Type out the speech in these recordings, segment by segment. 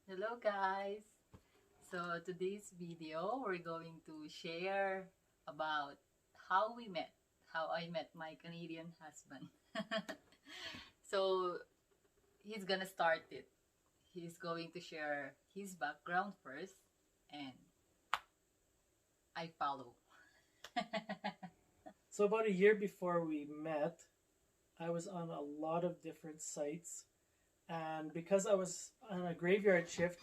Hello guys! So today's video we're going to share about how I met my Canadian husband. So he's gonna start it. He's going to share his background first and I follow. So about a year before we met, I was on a lot of different sites, and because I was on a graveyard shift,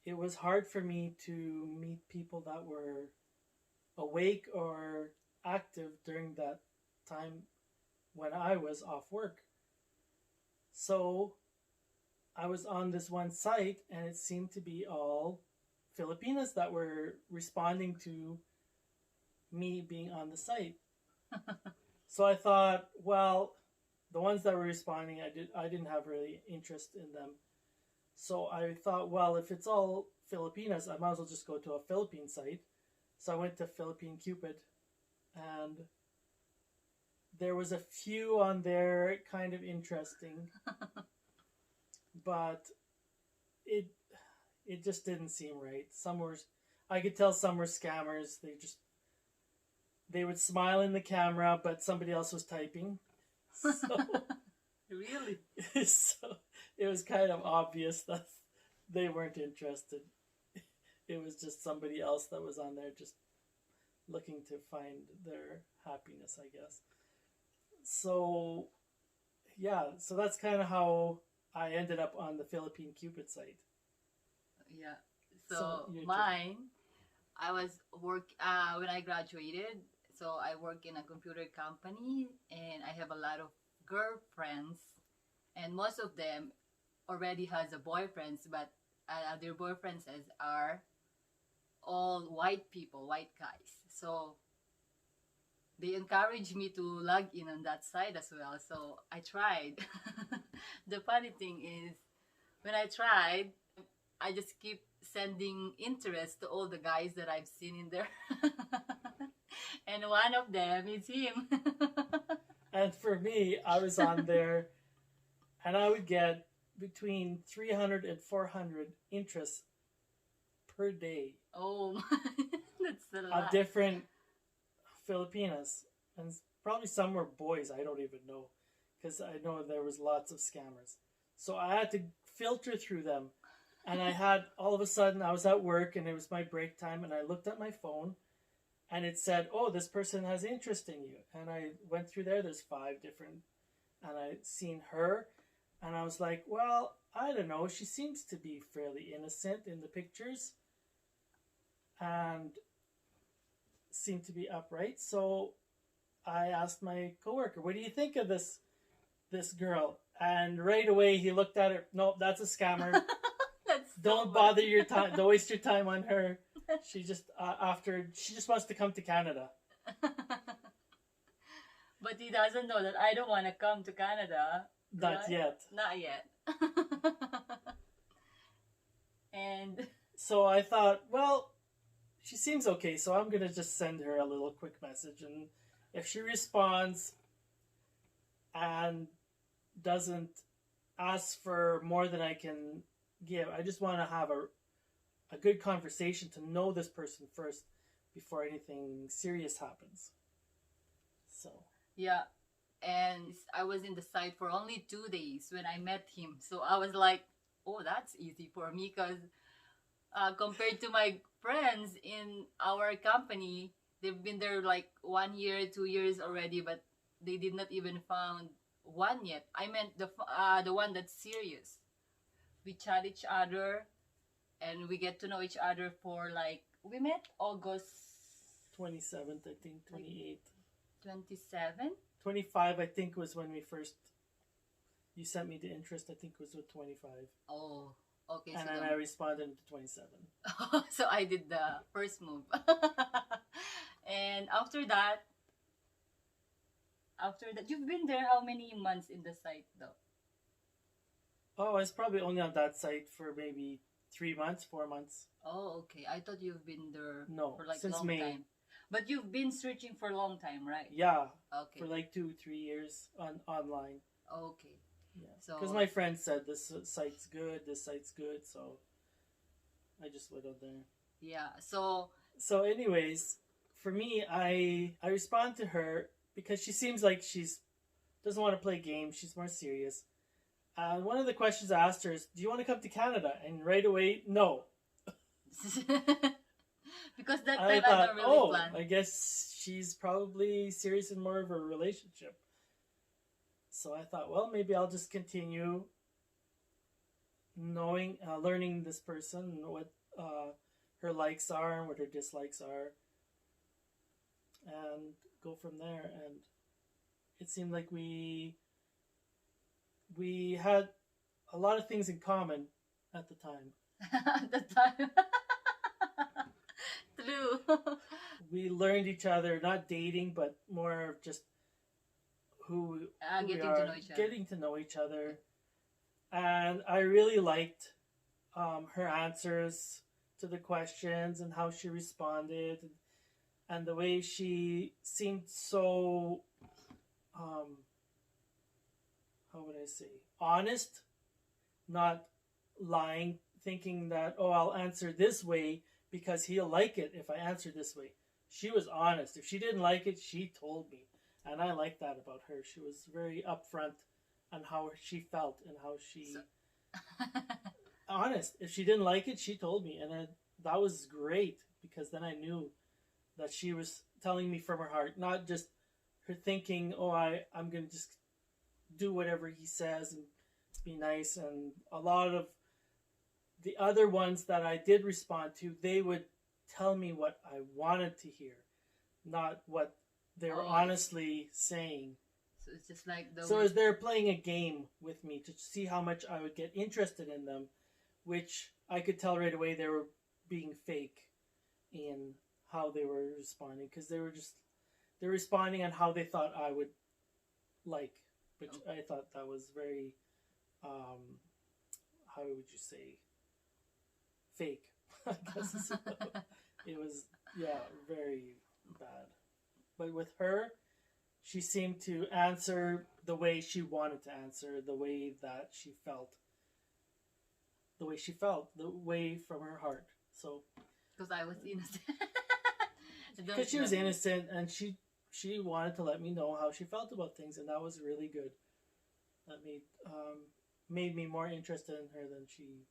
it was hard for me to meet people that were awake or active during that time when I was off work. So I was on this one site, and it seemed to be all Filipinas that were responding to me being on the site. So I thought, well, the ones that were responding, I didn't have really interest in them. So I thought, well, if it's all Filipinas, I might as well just go to a Philippine site. So I went to Philippine Cupid, and there was a few on there kind of interesting, but it it just didn't seem right. Some were, I could tell some were scammers. They would smile in the camera, but somebody else was typing. So Really? so it was kind of obvious that they weren't interested. It was just somebody else that was on there just looking to find their happiness, I guess. So yeah, so that's kind of how I ended up on the Philippine Cupid site. Yeah. So So your turn. mine, I was when I graduated. So I work in a computer company, and I have a lot of girlfriends, and most of them already has a boyfriends, but their boyfriends are all white people, white guys. So they encouraged me to log in on that side as well. So I tried. The funny thing is, when I tried, I just keep sending interest to all the guys that I've seen in there. And one of them is him. And for me, I was on there, and I would get between 300 and 400 interests per day Oh my, that's a of lot. different Filipinas, and probably some were boys. I don't even know, because I know there was lots of scammers. So I had to filter through them, and I had all of a sudden I was at work and it was my break time, and I looked at my phone, and it said, "Oh, this person has interest in you," and I went through there. There's five different, and I seen her, and I was like, "Well, I don't know. She seems to be fairly innocent in the pictures, and seemed to be upright." So I asked my coworker, "What do you think of this girl?" And right away he looked at her. "No, that's a scammer. That's so Don't bother funny. your time. Don't waste your time on her. She just wants to come to Canada." But he doesn't know that I don't want to come to Canada, Not right? yet. Not yet. And So I thought, well, she seems okay, so I'm gonna just send her a little quick message, and if she responds and doesn't ask for more than I can give, I just want to have a good conversation to know this person first before anything serious happens. So yeah, and I was in the site for only 2 days when I met him. So I was like, oh, that's easy for me because compared to my friends in our company, they've been there like 1 year, 2 years already, but they did not even found one yet. I meant the one that's serious. We chat each other and we get to know each other for like we met August 27th, I think, like 28th. 27. 25, I think, was when we first, you sent me the interest, I think was with 25. Oh, okay. And So then I responded to 27. so I did the first move. And after that, you've been there how many months in the site though? Oh, I was probably only on that site for maybe 3 months, 4 months. Oh, okay. I thought you've been there No, for like since long May. time. But you've been searching for a long time, right? Yeah, Okay. for like 2, 3 years on online. Okay. Yeah, because So my friend said this site's good, this site's good, so I just went on there. yeah, so So, anyways, for me, I respond to her because she seems like she's doesn't want to play games. She's more serious. One of the questions I asked her is, "Do you want to come to Canada?" And right away, no. because that I time I thought, don't really oh, plan. I guess she's probably serious in more of a relationship. So I thought, well, maybe I'll just continue knowing, learning this person, what her likes are and what her dislikes are, and go from there. And it seemed like we had a lot of things in common at the time. At the time. True. We learned each other, not dating, but more of just who we Getting to are, know each other. getting to know each other. And I really liked her answers to the questions and how she responded, and the way she seemed so, um, how would I say, honest, not lying, thinking that, oh, I'll answer this way because he'll like it if I answer this way. She was honest. If she didn't like it, she told me. And I like that about her. She was very upfront on how she felt and how she. So, honest. If she didn't like it, she told me. And that was great because then I knew that she was telling me from her heart, not just her thinking, oh, I'm going to just do whatever he says and be nice. And a lot of the other ones that I did respond to, they would tell me what I wanted to hear, not what they were oh, honestly saying. so it's just like the So as they're playing a game with me to see how much I would get interested in them, which I could tell right away they were being fake in how they were responding, because they're responding on how they thought I would like, which I thought that was very, how would you say, fake. I guess it was, yeah, very bad. But with her, she seemed to answer the way she wanted to answer, the way that she felt, the way from her heart. So because I was innocent. because she was innocent and she wanted to let me know how she felt about things, and that was really good. That made me more interested in her than she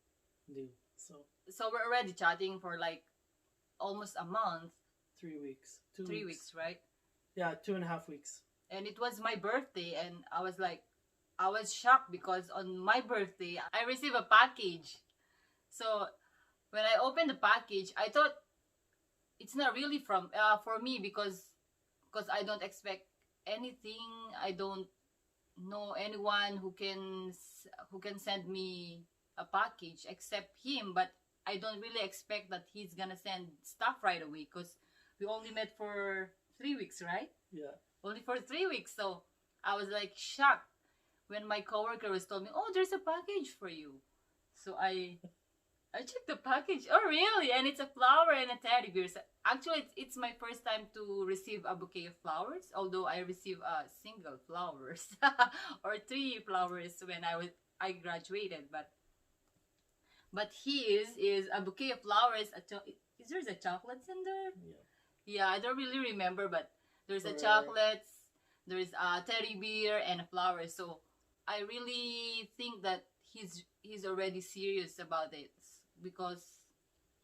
knew. So we're already chatting for like almost a month. 3 weeks. 3 weeks, right? Yeah, 2.5 weeks. And it was my birthday, and I was shocked because on my birthday I received a package. So when I opened the package, I thought it's not really from for me because I don't expect anything. I don't know anyone who can send me a package except him, but I don't really expect that he's gonna send stuff right away because we only met for 3 weeks, right? Yeah. Only for 3 weeks. So I was like shocked when my coworker was told me, "Oh, there's a package for you." So I checked the package. Oh, really? And it's a flower and a teddy bear. So actually, it's my first time to receive a bouquet of flowers. Although I received single flowers or 3 flowers when I graduated, but his is a bouquet of flowers. Is there a chocolates in there? Yeah. Yeah, I don't really remember, but there's a For- chocolates, there's a teddy bear and a flower. So I really think that he's already serious about it because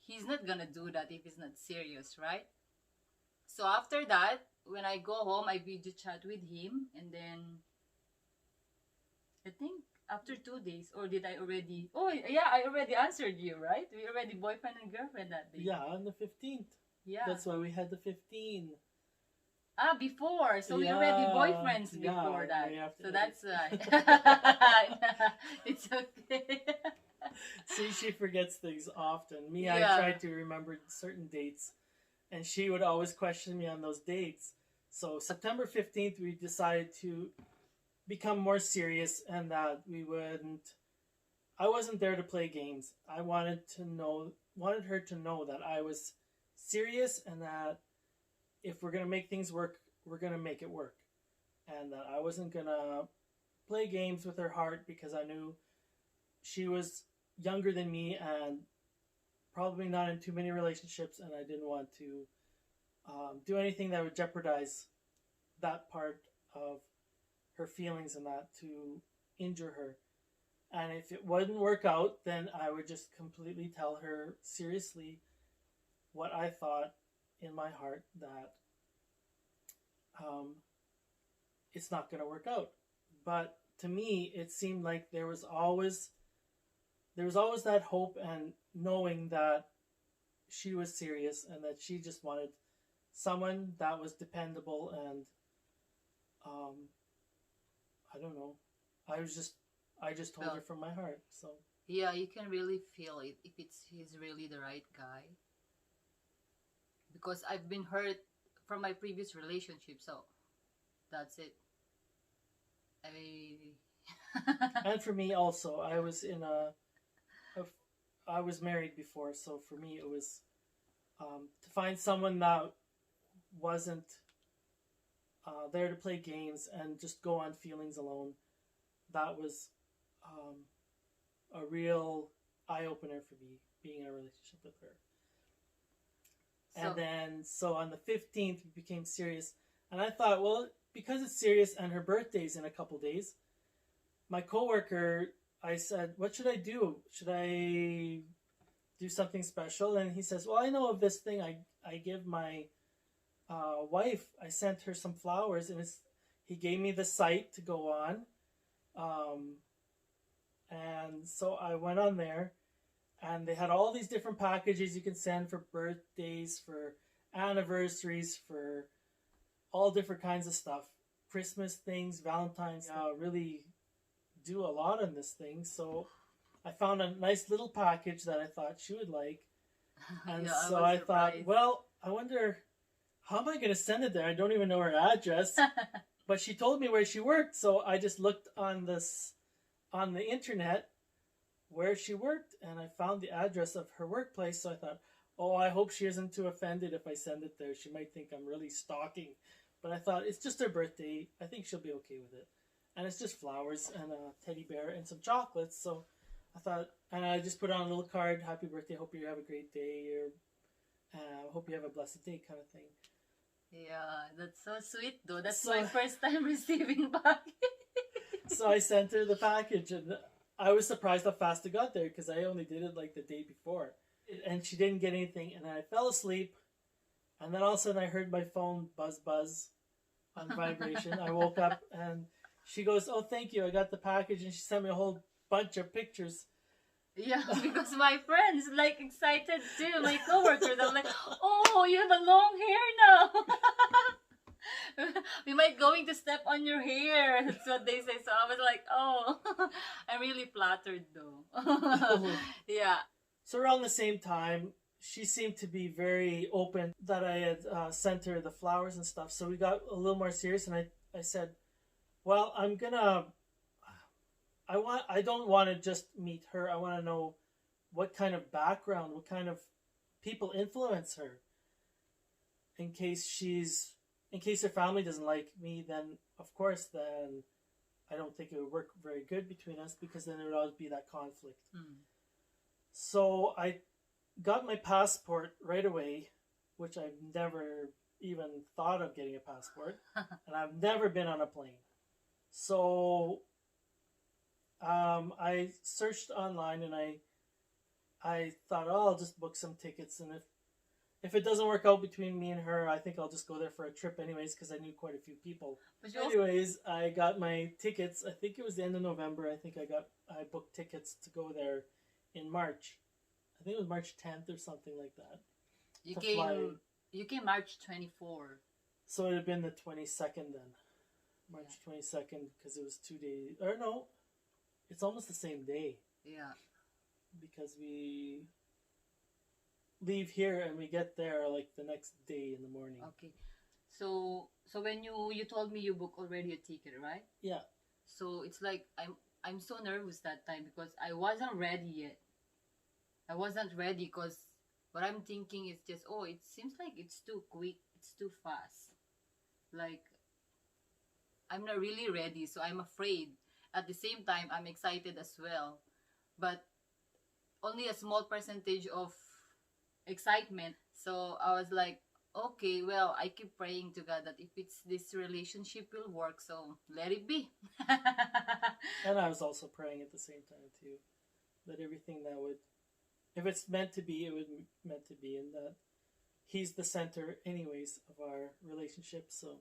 he's not gonna do that if he's not serious, right? So after that, when I go home, I video chat with him, and then I think after 2 days, or did I already? Oh yeah, I already answered you, right? We already boyfriend and girlfriend that day. Yeah, on the 15th. Yeah. That's why we had the 15. Before. So we Yeah, already boyfriends yeah, before that. we have to- So that's why. It's okay. See, she forgets things often. Me, Yeah. I try to remember certain dates, and she would always question me on those dates. So September 15th, we decided to become more serious, and that I wasn't there to play games. I wanted her to know that I was serious, and that if we're gonna make things work, we're gonna make it work, and that I wasn't gonna play games with her heart because I knew she was younger than me and probably not in too many relationships, and I didn't want to do anything that would jeopardize that part of her feelings and that to injure her. And if it wouldn't work out, then I would just completely tell her seriously what I thought in my heart, that um, it's not going to work out. But to me, it seemed like there was always that hope and knowing that she was serious and that she just wanted someone that was dependable and um, I don't know. I just told her Well, from my heart. So yeah, you can really feel it if he's really the right guy. Because I've been hurt from my previous relationship, so that's it. I and for me also, a I was married before, so for me it was to find someone that wasn't there to play games and just go on feelings alone. That was um, a real eye opener for me being in a relationship with her. And so then, so on the 15th, we became serious. And I thought, well, because it's serious and her birthday's in a couple days, my coworker, I said, what should I do? Should I do something special? And he says, well, I know of this thing I give my wife. I sent her some flowers, and he gave me the site to go on. Um, and so I went on there, and they had all these different packages you can send for birthdays, for anniversaries, for all different kinds of stuff. Christmas things, Valentine's. Really do a lot on this thing. So I found a nice little package that I thought she would like. And yeah, I so was I thought, surprised. well, I wonder, how am I going to send it there? I don't even know her address. But she told me where she worked, so I just looked on the internet where she worked, and I found the address of her workplace. So I thought, oh, I hope she isn't too offended if I send it there. She might think I'm really stalking. But I thought, it's just her birthday. I think she'll be okay with it. And it's just flowers and a teddy bear and some chocolates. So I thought, and I just put on a little card, happy birthday, hope you have a great day, or hope you have a blessed day, kind of thing. Yeah, that's so sweet though. That's So my first time receiving package. so I sent her the package, and I was surprised how fast it got there because I only did it like the day before, and she didn't get anything. And I fell asleep, and then all of a sudden I heard my phone buzz on vibration. I woke up, and she goes, "Oh, thank you, I got the package," and she sent me a whole bunch of pictures. Yeah, because my friends like excited too. My coworkers, I'm like, oh, you have a long hair now. We might going to step on your hair. That's what they say. So I was like, oh, I'm really flattered though. Yeah. So around the same time, she seemed to be very open that I had sent her the flowers and stuff. So we got a little more serious, and I said, well, I don't want to just meet her. I want to know what kind of background, what kind of people influence her. In case her family doesn't like me, then of course, then I don't think it would work very good between us, because then there would always be that conflict. Mm. So I got my passport right away, which I've never even thought of getting a passport, and I've never been on a plane. So I searched online, and I thought, oh, I'll just book some tickets, and if it doesn't work out between me and her, I think I'll just go there for a trip anyways, because I knew quite a few people. But you also, Anyways, I got my tickets. I think it was the end of November. I think I booked tickets to go there in March. I think it was March 10th or something like that. you To fly. came you came March 24. So it would have been the 22nd then. March 22nd, because it was 2 days. Or no, it's almost the same day, Yeah. because we leave here and we get there like the next day in the morning. Okay. So when you told me you booked already a ticket, right? Yeah. So it's like I'm so nervous that time because I wasn't ready yet. I wasn't ready because what I'm thinking is just, oh, it seems like it's too quick, it's too fast. Like I'm not really ready, so I'm afraid. At the same time, I'm excited as well, but only a small percentage of excitement. So I was like, okay, well, I keep praying to God that if it's this relationship will work, so let it be. And I was also praying at the same time too, that everything that would, if it's meant to be, it would meant to be, and that he's the center, anyways, of our relationship. So,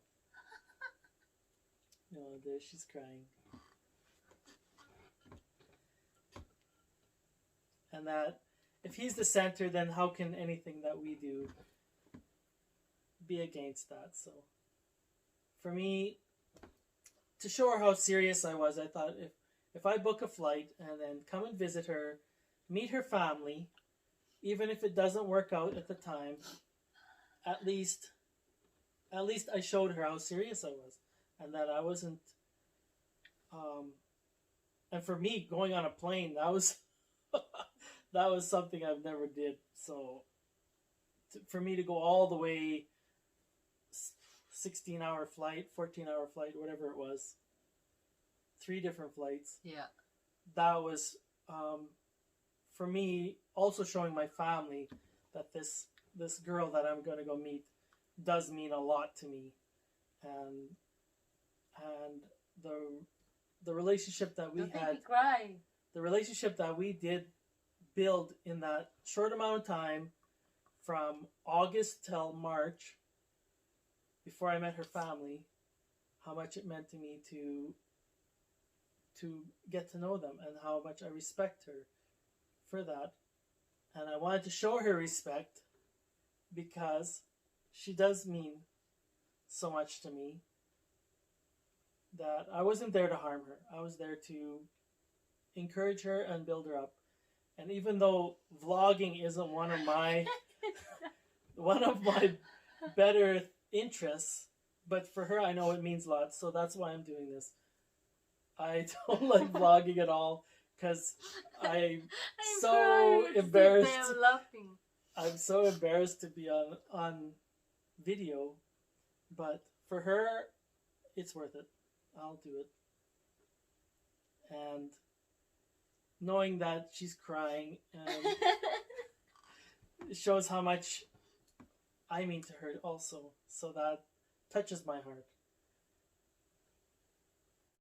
there she's crying, and that if he's the center, then how can anything that we do be against that? So, for me, to show her how serious I was, I thought if I book a flight and then come and visit her, meet her family, even if it doesn't work out at the time, at least I showed her how serious I was, and that I wasn't. And for me, going on a plane, that was that was something I've never did. So for me to go all the way, 16-hour flight, 14-hour flight, whatever it was, 3 different flights. Yeah. That was for me also showing my family that this girl that I'm going to go meet does mean a lot to me, and the relationship that we Don't had, make me cry. the relationship that we did build in that short amount of time, from August till March, before I met her family, how much it meant to me to get to know them, and how much I respect her for that. And I wanted to show her respect because she does mean so much to me, that I wasn't there to harm her. I was there to encourage her and build her up. And even though vlogging isn't one of my better interests, but for her I know it means a lot, so that's why I'm doing this. I don't like vlogging at all because I'm so crying. embarrassed. I'm laughing. I'm so embarrassed to be on video, but for her, it's worth it. I'll do it. And knowing that she's crying, it shows how much I mean to her also. So that touches my heart.